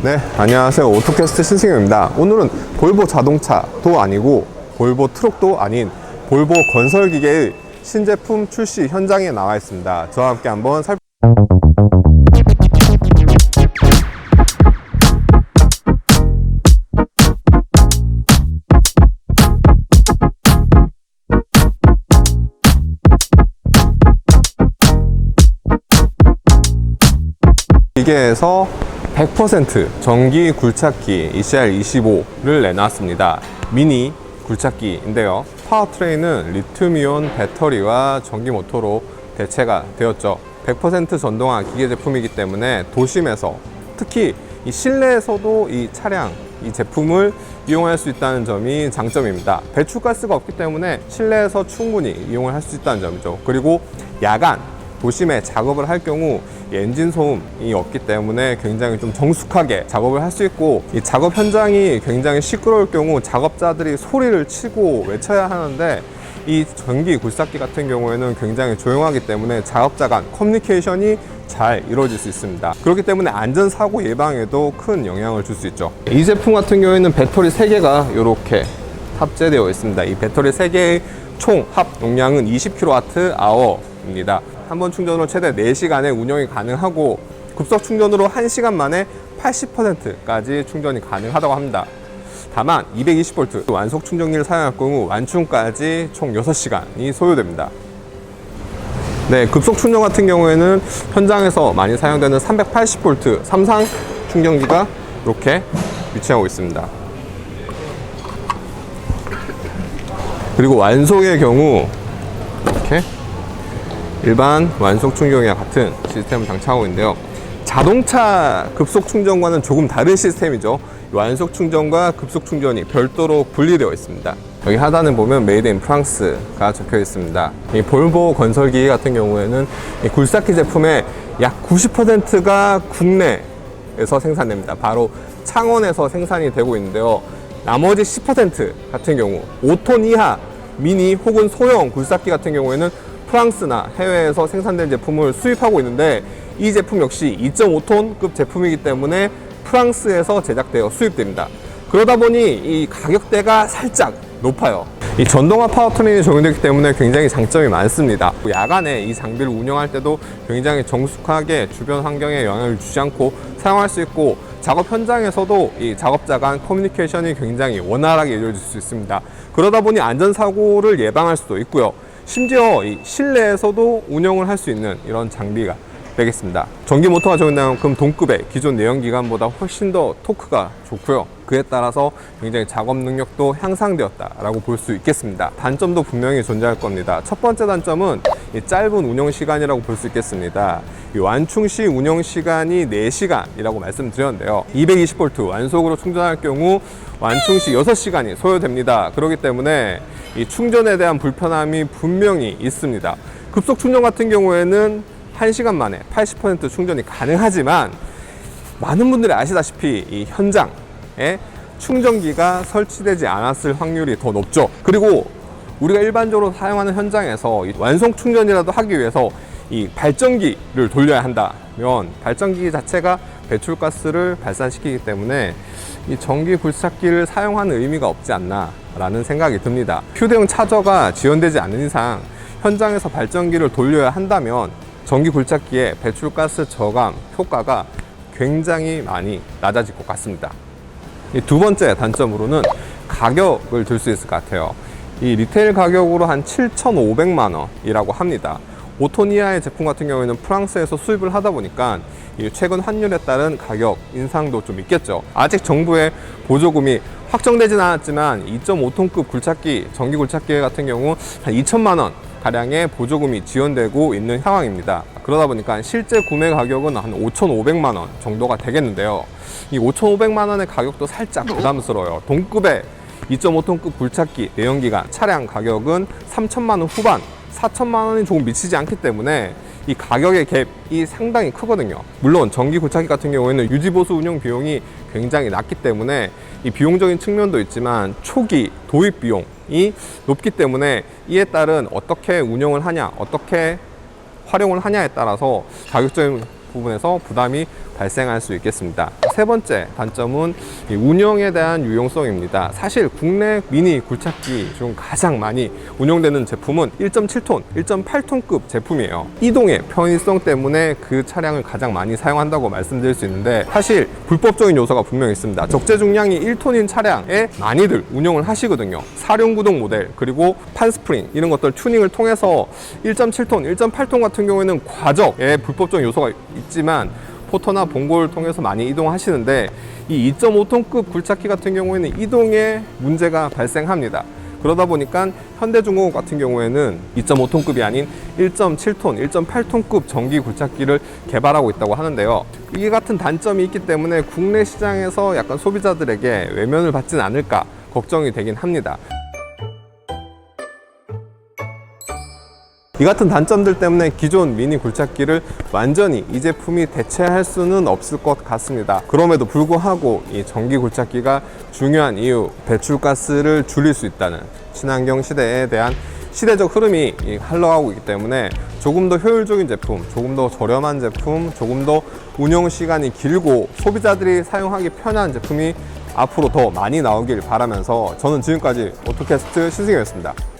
네, 안녕하세요. 오토캐스트 신승엽입니다. 오늘은 볼보 자동차도 아니고 볼보 트럭도 아닌 볼보 건설기계의 신제품 출시 현장에 나와 있습니다. 저와 함께 한번 기계에서 100% 전기 굴착기 ECR25를 내놨습니다. 미니 굴착기인데요. 파워트레인은 리튬이온 배터리와 전기 모터로 대체가 되었죠. 100% 전동화 기계 제품이기 때문에 도심에서 특히 이 실내에서도 이 차량, 이 제품을 이용할 수 있다는 점이 장점입니다. 배출가스가 없기 때문에 실내에서 충분히 이용을 할 수 있다는 점이죠. 그리고 야간 도심에 작업을 할 경우 엔진 소음이 없기 때문에 굉장히 좀 정숙하게 작업을 할 수 있고, 이 작업 현장이 굉장히 시끄러울 경우 작업자들이 소리를 치고 외쳐야 하는데, 이 전기 굴삭기 같은 경우에는 굉장히 조용하기 때문에 작업자 간 커뮤니케이션이 잘 이루어질 수 있습니다. 그렇기 때문에 안전사고 예방에도 큰 영향을 줄 수 있죠. 이 제품 같은 경우에는 배터리 3개가 이렇게 탑재되어 있습니다. 이 배터리 3개의 총 합 용량은 20kWh입니다. 한 번 충전으로 최대 4시간의 운영이 가능하고, 급속 충전으로 1시간 만에 80%까지 충전이 가능하다고 합니다. 다만 220V 완속 충전기를 사용할 경우 완충까지 총 6시간이 소요됩니다. 네, 급속 충전 같은 경우에는 현장에서 많이 사용되는 380V 삼상 충전기가 이렇게 위치하고 있습니다. 그리고 완속의 경우 이렇게 일반 완속 충전기와 같은 시스템을 장착하고 있는데요. 자동차 급속 충전과는 조금 다른 시스템이죠. 완속 충전과 급속 충전이 별도로 분리되어 있습니다. 여기 하단에 보면 메이드 인 프랑스가 적혀 있습니다. 이 볼보 건설기계 같은 경우에는 이 굴삭기 제품의 약 90%가 국내에서 생산됩니다. 바로 창원에서 생산이 되고 있는데요. 나머지 10% 같은 경우 5톤 이하 미니 혹은 소형 굴삭기 같은 경우에는 프랑스나 해외에서 생산된 제품을 수입하고 있는데, 이 제품 역시 2.5톤급 제품이기 때문에 프랑스에서 제작되어 수입됩니다. 그러다 보니 이 가격대가 살짝 높아요. 이 전동화 파워트레인이 적용되기 때문에 굉장히 장점이 많습니다. 야간에 이 장비를 운영할 때도 굉장히 정숙하게 주변 환경에 영향을 주지 않고 사용할 수 있고, 작업 현장에서도 이 작업자 간 커뮤니케이션이 굉장히 원활하게 이루어질 수 있습니다. 그러다 보니 안전사고를 예방할 수도 있고요. 심지어 이 실내에서도 운영을 할 수 있는 이런 장비가 되겠습니다. 전기 모터가 적용된 만큼 동급의 기존 내연기관보다 훨씬 더 토크가 좋고요. 그에 따라서 굉장히 작업 능력도 향상되었다라고 볼 수 있겠습니다. 단점도 분명히 존재할 겁니다. 첫 번째 단점은 이 짧은 운영 시간이라고 볼 수 있겠습니다. 이 완충 시 운영 시간이 4시간이라고 말씀드렸는데요. 220V 완속으로 충전할 경우 완충 시 6시간이 소요됩니다. 그렇기 때문에 이 충전에 대한 불편함이 분명히 있습니다. 급속 충전 같은 경우에는 1시간 만에 80% 충전이 가능하지만, 많은 분들이 아시다시피 이 현장에 충전기가 설치되지 않았을 확률이 더 높죠. 그리고 우리가 일반적으로 사용하는 현장에서 이 완속 충전이라도 하기 위해서 이 발전기를 돌려야 한다면 발전기 자체가 배출가스를 발산시키기 때문에 이 전기 굴착기를 사용하는 의미가 없지 않나 라는 생각이 듭니다. 휴대용 차저가 지원되지 않는 이상 현장에서 발전기를 돌려야 한다면 전기 굴착기의 배출가스 저감 효과가 굉장히 많이 낮아질 것 같습니다. 이 두 번째 단점으로는 가격을 들 수 있을 것 같아요. 이 리테일 가격으로 한 7,500만 원이라고 합니다. 5톤 이하의 제품 같은 경우에는 프랑스에서 수입을 하다 보니까 최근 환율에 따른 가격 인상도 좀 있겠죠. 아직 정부의 보조금이 확정되진 않았지만 2.5톤급 굴착기, 전기 굴착기 같은 경우 한 2천만 원 가량의 보조금이 지원되고 있는 상황입니다. 그러다 보니까 실제 구매 가격은 한 5,500만 원 정도가 되겠는데요. 이 5,500만 원의 가격도 살짝 부담스러워요. 동급의 2.5톤급 굴착기 내연기관 차량 가격은 3천만 원 후반, 4천만 원이 조금 미치지 않기 때문에 이 가격의 갭이 상당히 크거든요. 물론 전기 굴착기 같은 경우에는 유지보수 운영 비용이 굉장히 낮기 때문에 이 비용적인 측면도 있지만 초기 도입 비용이 높기 때문에 이에 따른 어떻게 운영을 하냐, 어떻게 활용을 하냐에 따라서 가격적인 부분에서 부담이 발생할 수 있겠습니다. 세 번째 단점은 이 운영에 대한 유용성입니다. 사실 국내 미니 굴착기 중 가장 많이 운용되는 제품은 1.7톤, 1.8톤급 제품이에요. 이동의 편의성 때문에 그 차량을 가장 많이 사용한다고 말씀드릴 수 있는데, 사실 불법적인 요소가 분명히 있습니다. 적재 중량이 1톤인 차량에 많이들 운용을 하시거든요. 사륜구동 모델, 그리고 판스프링 이런 것들 튜닝을 통해서 1.7톤, 1.8톤 같은 경우에는 과적에 불법적인 요소가 있지만 포터나 봉고를 통해서 많이 이동하시는데, 이 2.5톤급 굴착기 같은 경우에는 이동에 문제가 발생합니다. 그러다 보니까 현대중공업 같은 경우에는 2.5톤급이 아닌 1.7톤, 1.8톤급 전기 굴착기를 개발하고 있다고 하는데요. 이 같은 단점이 있기 때문에 국내 시장에서 약간 소비자들에게 외면을 받진 않을까 걱정이 되긴 합니다. 이 같은 단점들 때문에 기존 미니 굴착기를 완전히 이 제품이 대체할 수는 없을 것 같습니다. 그럼에도 불구하고 이 전기 굴착기가 중요한 이유, 배출가스를 줄일 수 있다는 친환경 시대에 대한 시대적 흐름이 흘러가고 있기 때문에 조금 더 효율적인 제품, 조금 더 저렴한 제품, 조금 더 운영 시간이 길고 소비자들이 사용하기 편한 제품이 앞으로 더 많이 나오길 바라면서, 저는 지금까지 오토캐스트 신승엽이었습니다.